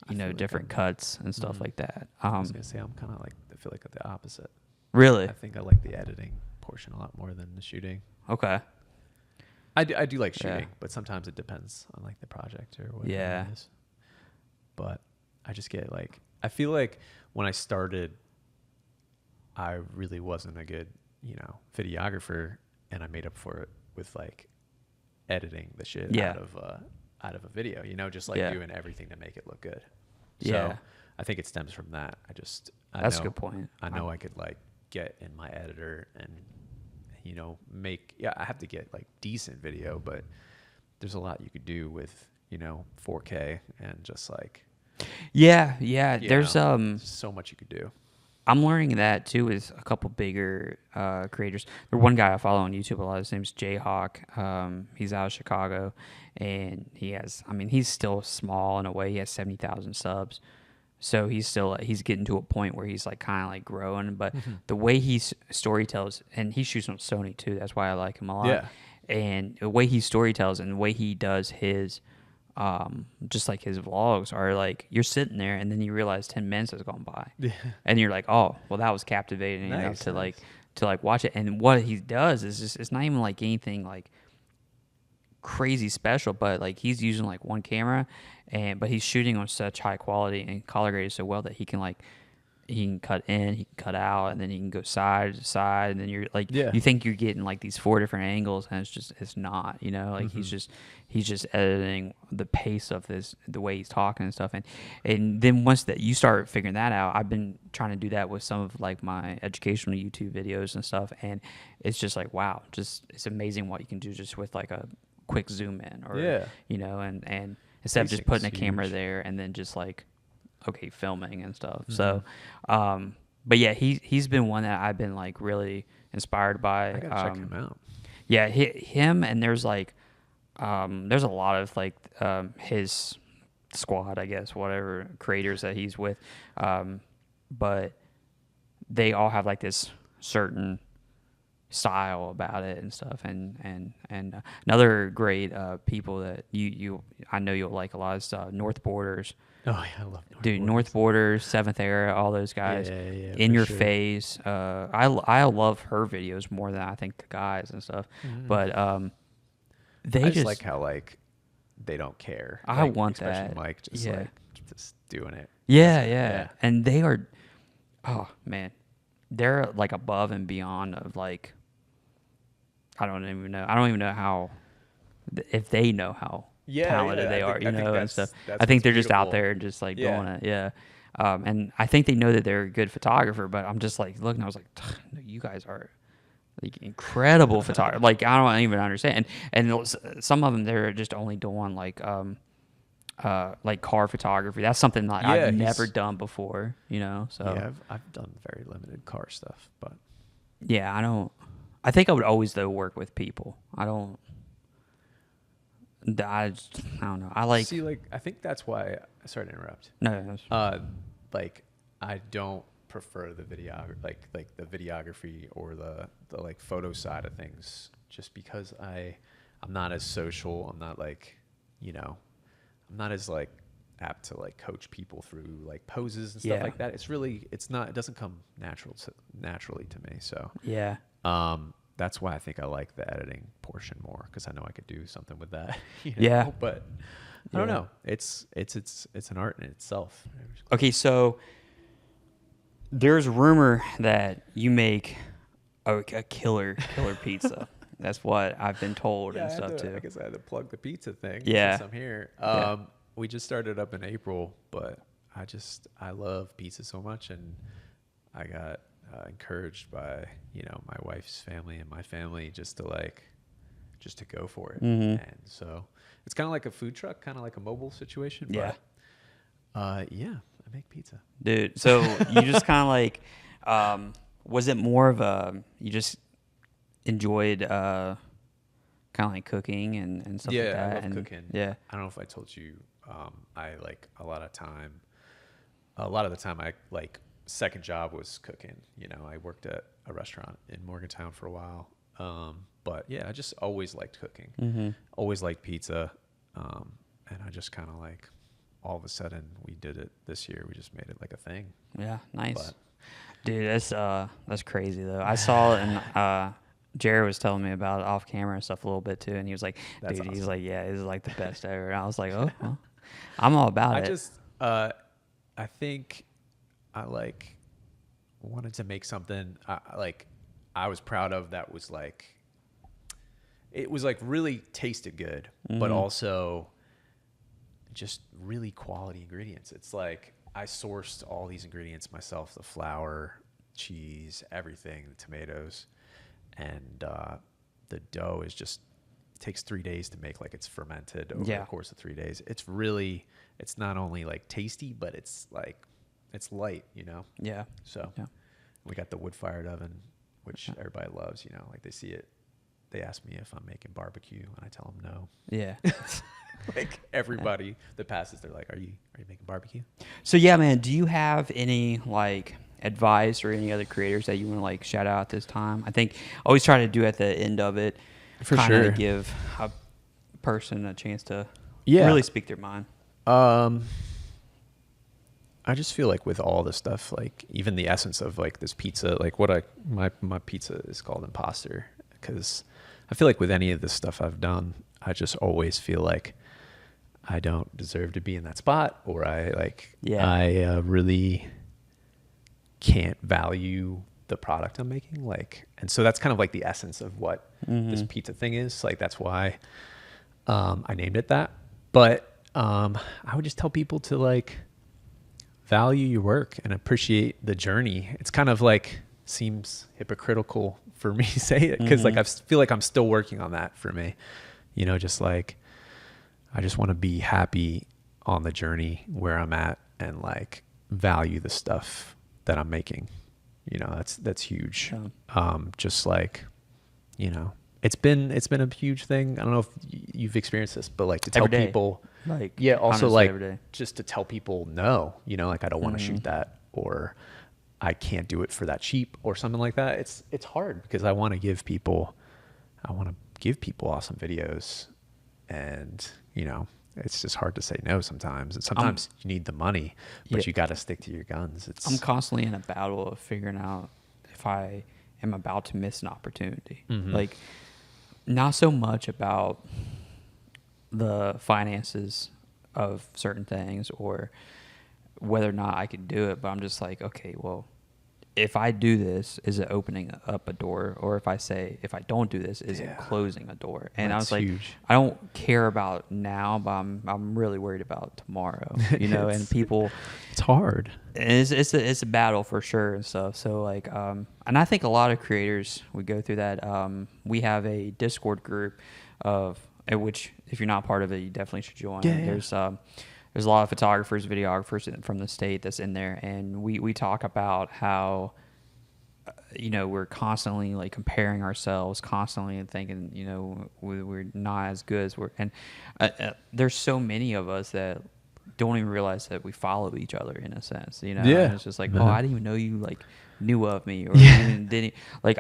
you know, different cuts and stuff like that. I was gonna say I'm kind of like, I feel like the opposite. Really? I think I like the editing portion a lot more than the shooting. Okay. I do like shooting, but sometimes it depends on like the project or whatever it is. But I just get like, I feel like when I started, I really wasn't a good, you know, videographer, and I made up for it with like editing the shit out of a video, you know, just like doing everything to make it look good. So I think it stems from that. That's a good point. I know I could like get in my editor and, you know, I have to get like decent video, but there's a lot you could do with, you know, 4K and just like, there's so much you could do. I'm learning that too with a couple bigger creators. There's one guy I follow on YouTube a lot. His name's Jayhawk. He's out of Chicago, and he's still small in a way. He has 70,000 subs, so he's getting to a point where he's like kind of like growing. But the way he storytells, and he shoots on Sony too. That's why I like him a lot. Yeah. And the way he storytells and the way he does his just like his vlogs are like, you're sitting there and then you realize 10 minutes has gone by and you're like, oh, well, that was captivating enough to like watch it. And what he does is just, it's not even like anything like crazy special, but like he's using like one camera but he's shooting on such high quality and color graded so well that he can cut in, he can cut out, and then he can go side to side, and then you're like, you think you're getting like these 4 different angles, and it's not, you know, like he's just editing the pace of the way he's talking and stuff, and then once that you start figuring that out, I've been trying to do that with some of like my educational YouTube videos and stuff, and it's just like, wow, it's amazing what you can do just with like a quick zoom in, or you know, and instead of just putting a camera there and then just like, okay, filming and stuff. So but yeah, he's been one that I've been like really inspired by. I gotta check him out. Yeah, him, and there's like there's a lot of like his squad, I guess, whatever creators that he's with, but they all have like this certain style about it and stuff. And another great people that you I know you'll like a lot is North Borders. Oh yeah, I love North Borders, Seventh Era, all those guys. Yeah, In Your Face. I love her videos more than I think the guys and stuff. But they I just like how like they don't care. I like, want especially that. Mike just like just doing it. Yeah. And they are, oh man, they're like above and beyond of like, I don't even know how, if they know how talented they are, and stuff. I think they're just out there and just like doing it. Yeah. And I think they know that they're a good photographer, but I'm just like looking, I was like, you guys are like incredible photographer. Like, I don't even understand. And some of them, they're just only doing like car photography. That's something like I've never done before, so. Yeah, I've done very limited car stuff, but. Yeah, I think I would always though work with people. I don't know. I like. See, like, I think that's why. Sorry to interrupt. No. Like, I don't prefer the like the videography or the like photo side of things, just because I'm not as social. I'm not like, I'm not as like apt to like coach people through like poses and stuff like that. It doesn't come naturally to me. So yeah. That's why I think I like the editing portion more, because I know I could do something with that. Yeah. But I don't know. It's an art in itself. Okay, so there's rumor that you make a killer pizza. That's what I've been told and stuff too. I guess I had to plug the pizza thing. Yeah. Since I'm here. We just started up in April, but I love pizza so much, and I got encouraged by my wife's family and my family just to go for it. And so it's kind of like a food truck, kind of like a mobile situation. But I make pizza, dude. So you just kind of like was it more of you just enjoyed kind of like cooking and stuff like that? I love and cooking. Yeah, I don't know if I told you, I like a lot of the time I like second job was cooking. I worked at a restaurant in Morgantown for a while. But yeah, I just always liked cooking. Always liked pizza. And I just kind of like, all of a sudden we did it this year. We just made it like a thing. Yeah, nice. Dude, that's crazy though. I saw it, and Jared was telling me about it off camera and stuff a little bit too, and he was like, That's dude, awesome. he's like, yeah, this is like the best ever. And I was like, oh, well, I'm all about it. I think I like wanted to make something I was proud of, that was like, it was like really tasted good, but also just really quality ingredients. It's like I sourced all these ingredients myself: the flour, cheese, everything, the tomatoes, and the dough is just takes 3 days to make. Like, it's fermented over the course of 3 days. It's not only like tasty, but it's like it's light, Yeah. So we got the wood-fired oven, which everybody loves. Like, they see it, they ask me if I'm making barbecue, and I tell them no. Yeah. Like, everybody that passes, they're like, "Are you making barbecue?" So yeah, man, do you have any like advice or any other creators that you want to like shout out this time? I think I always try to do at the end of it, For kinda sure, to give a person a chance to really speak their mind. I just feel like with all this stuff, like even the essence of like this pizza, like my pizza is called Imposter, because I feel like with any of this stuff I've done, I just always feel like I don't deserve to be in that spot, or I really can't value the product I'm making. Like, and so that's kind of like the essence of what this pizza thing is. Like, that's why I named it that. But I would just tell people to like value your work and appreciate the journey. It's kind of like, seems hypocritical for me to say it, because like I feel like I'm still working on that for me. Just like, I just want to be happy on the journey where I'm at, and like value the stuff that I'm making. You know, that's huge. Yeah. Just like, you know, it's been a huge thing. I don't know if you've experienced this, but like to tell Every day. people, Like, yeah, also honestly, like every day. just to tell people no, you know, like I don't want to Mm-hmm. shoot that, or I can't do it for that cheap or something like that. It's hard because I want to give people awesome videos, and you know, it's just hard to say no sometimes. And sometimes you need the money, but Yeah. you got to stick to your guns. I'm constantly in a battle of figuring out if I am about to miss an opportunity. Like, not so much about the finances of certain things or whether or not I could do it, but I'm just like, okay, well, if I do this, is it opening up a door? Or if I don't do this, is it closing a door? And I That's was like, huge. I don't care about now, but I'm really worried about tomorrow, you know, and people, It's hard. and it's a battle for sure and stuff. So like, and I think a lot of creators would go through that. We have a Discord group which if you're not part of it, you definitely should join. Yeah. There's a lot of photographers, videographers from the state that's in there, and we talk about how you know, we're constantly like comparing ourselves, constantly and thinking, you know, we're not as good as there's so many of us that don't even realize that we follow each other in a sense, you know. Yeah. And it's just like, oh, I didn't even know you like knew of me, or Yeah. even didn't like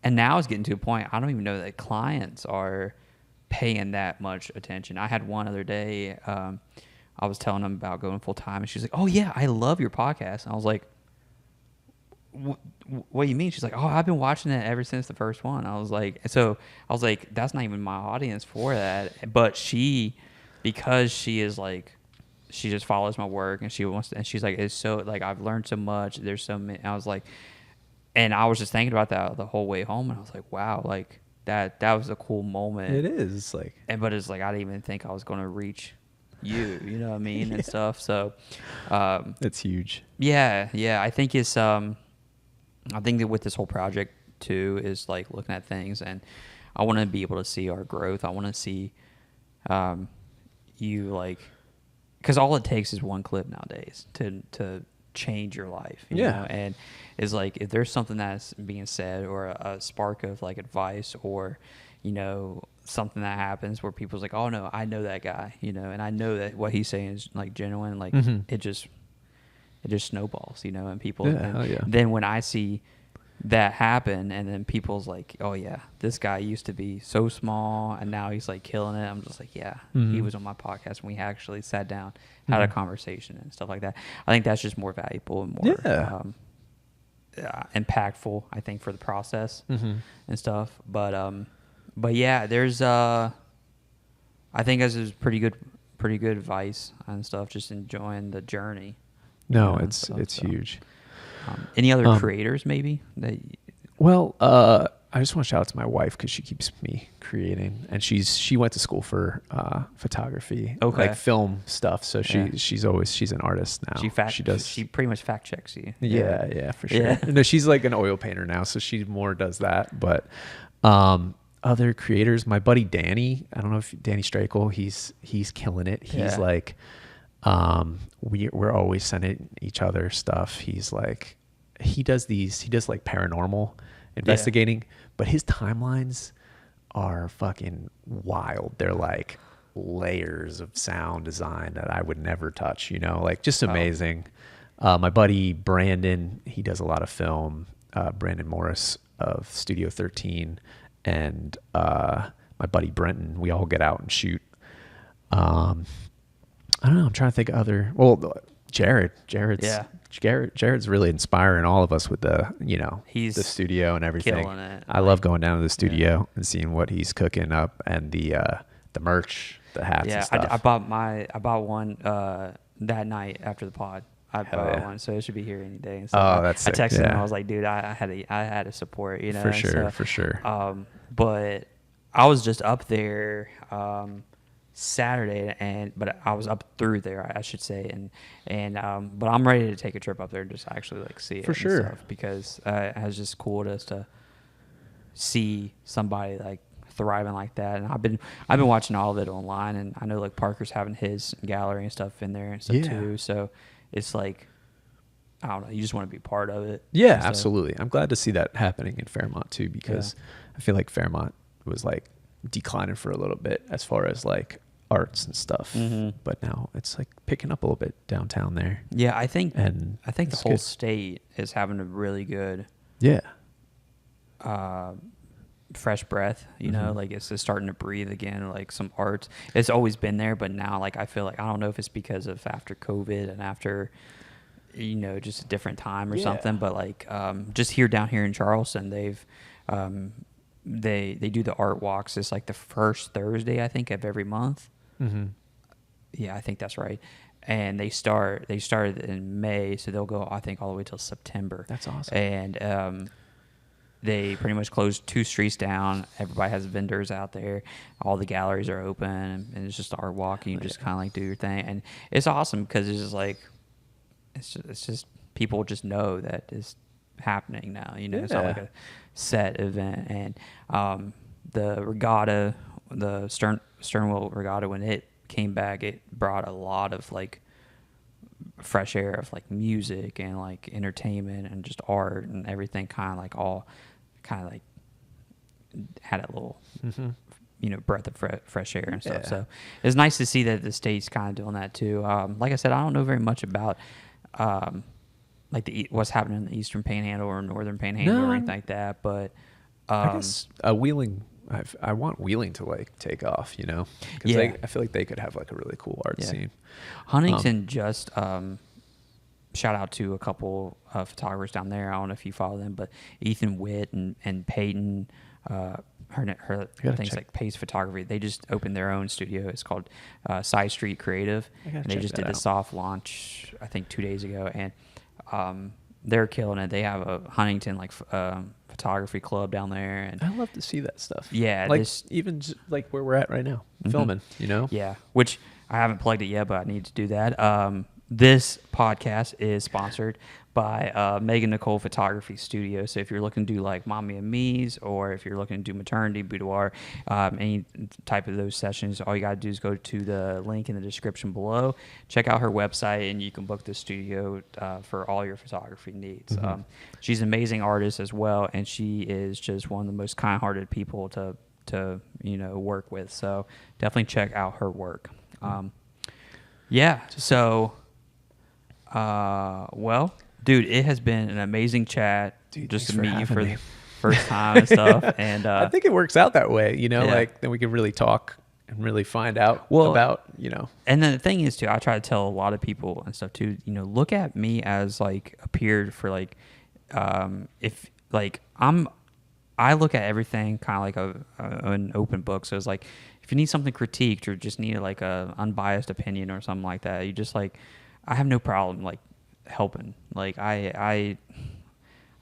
and now it's getting to a point I don't even know that clients are paying that much attention. I had one other day, I was telling them about going full time, and she's like, oh yeah, I love your podcast. And I was like, what do you mean? She's like, oh, I've been watching it ever since the first one. I was like, that's not even my audience for that. But because she is like, she just follows my work, and and she's like, it's so like, I've learned so much. There's so many. I was like, and I was just thinking about that the whole way home, and I was like, wow, like that was a cool moment. It is like, but it's like, I didn't even think I was going to reach you know what I mean? Yeah. And stuff. So, it's huge. yeah. I think I think that with this whole project too is like looking at things, and I want to be able to see our growth. I want to see you like, because all it takes is one clip nowadays to change your life, you know? And it's like, if there's something that's being said, or a spark of like advice, or you know, something that happens where people's like, oh no, I know that guy, you know, and I know that what he's saying is like genuine, like it just snowballs, you know, and people, then when I see that happen, and then people's like, oh yeah, this guy used to be so small and now he's like killing it. I'm just like, yeah, he was on my podcast when we actually sat down, had a conversation and stuff like that. I think that's just more valuable and more impactful, I think, for the process and stuff. But yeah, there's I think this is pretty good advice and stuff. Just enjoying the journey. No, it's huge. Any other creators maybe that? Well, I just want to shout out to my wife because she keeps me creating, and she went to school for photography, like film stuff. So she's an artist now. She pretty much fact checks you. Yeah, for sure. Yeah. No, she's like an oil painter now, so she more does that. But other creators, my buddy Danny, I don't know if Danny Strakel, he's killing it. He's like, we're always sending each other stuff. He's like, he does like paranormal investigating, but his timelines are fucking wild. They're like layers of sound design that I would never touch, you know, like just amazing. My buddy Brandon, he does a lot of film, Brandon Morris of Studio 13, and my buddy Brenton, we all get out and shoot. I don't know. I'm trying to think of Jared's really inspiring all of us with the studio and everything. Killing it. I love going down to the studio and seeing what he's cooking up, and the merch, the hats and stuff. I bought one that night after the pod. I bought one, so it should be here any day. And stuff. Oh, that's sick. I texted him. I was like, dude, I had to support, you know. For sure. But I was just up there Saturday, but I was up through there, I should say, but I'm ready to take a trip up there and just actually like see it for sure, stuff, because it was just cool just to see somebody like thriving like that. And I've been watching all of it online, and I know like Parker's having his gallery and stuff in there and stuff too. So it's like, I don't know, you just want to be part of it. Yeah, absolutely. I'm glad to see that happening in Fairmont too, because I feel like Fairmont was like declining for a little bit as far as like arts and stuff, but now it's like picking up a little bit downtown there. Yeah, I think the whole good. state is having a really good fresh breath, you know, like it's just starting to breathe again, like some arts. It's always been there, but now like I feel like, I don't know if it's because of after COVID and after, you know, just a different time or something, but like just down here in Charleston, they've they do the art walks. It's like the first Thursday, I think, of every month. Yeah, I think that's right. And they started in May, so they'll go, I think, all the way till September. That's awesome. And they pretty much closed 2 streets down. Everybody has vendors out there. All the galleries are open, and it's just art walk. And you just kind of like do your thing, and it's awesome because it's just like it's just people just know that it's happening now. You know, it's not like a set event. And the regatta, the Sternwell regatta, when it came back, it brought a lot of like fresh air of like music and like entertainment and just art and everything, kind of like all kind of like had a little you know, breath of fresh air and stuff. So it's nice to see that the state's kind of doing that too. Like I said, I don't know very much about like what's happening in the Eastern Panhandle or Northern Panhandle or anything like that, but I guess Wheeling, I want Wheeling to like take off, you know, because I feel like they could have like a really cool art scene. Huntington just shout out to a couple of photographers down there. I don't know if you follow them, but Ethan Witt and Peyton, her things like Pace Photography. They just opened their own studio. It's called Side Street Creative, and they just did the soft launch, I think, 2 days ago, and they're killing it. They have a Huntington like photography club down there, and I love to see that stuff. Yeah, like even just like where we're at right now, filming. You know. Yeah, which I haven't plugged it yet, but I need to do that. This podcast is sponsored by Megan Nicole Photography Studio. So if you're looking to do like Mommy and Me's, or if you're looking to do maternity, boudoir, any type of those sessions, all you got to do is go to the link in the description below, check out her website, and you can book the studio for all your photography needs. She's an amazing artist as well, and she is just one of the most kind-hearted people to you know, work with. So definitely check out her work. So well, dude, it has been an amazing chat, just to meet you for the first time and stuff. And I think it works out that way, you know, like then we can really talk and really find out about, you know. And then the thing is too, I try to tell a lot of people and stuff too, you know, look at me as like a peer for like, if like I look at everything kind of like an open book. So it's like, if you need something critiqued or just need like a unbiased opinion or something like that, you just like, I have no problem like helping. Like I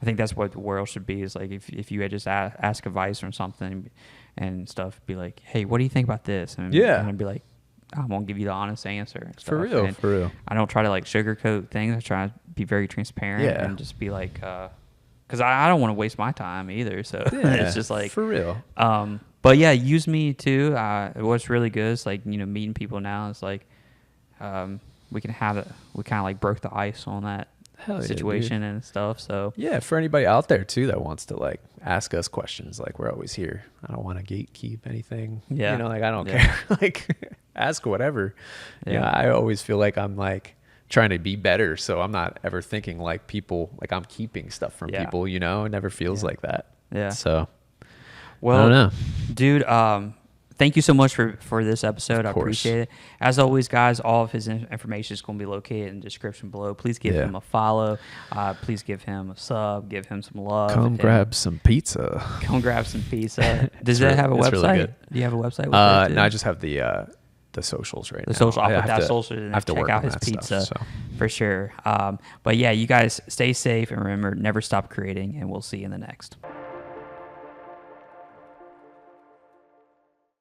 think that's what the world should be, is like if you had just ask advice or something and stuff, be like, hey, what do you think about this? And I'd be like, I'm gonna give you the honest answer and stuff. For real. I don't try to like sugarcoat things. I try to be very transparent and just be like, because I don't want to waste my time either. So it's just like, for real. But yeah, use me too. What's really good is like, you know, meeting people now is like, we kind of like broke the ice on that situation and stuff. So yeah, for anybody out there too that wants to like ask us questions, like we're always here. I don't want to gatekeep anything. You know, like I don't care. Like ask whatever. Yeah, I always feel like I'm like trying to be better, so I'm not ever thinking like people, like I'm keeping stuff from people. You know, it never feels like that. So well, I don't know, dude. Thank you so much for this episode. I appreciate it. As always, guys, all of his information is going to be located in the description below. Please give him a follow. Please give him a sub. Give him some love. Come grab some pizza. Does that have a website? Really good. Do you have a website? No, I just have the socials right now. The social. I'll put that social in there. Check out his pizza stuff, for sure. But yeah, you guys stay safe and remember, never stop creating, and we'll see you in the next.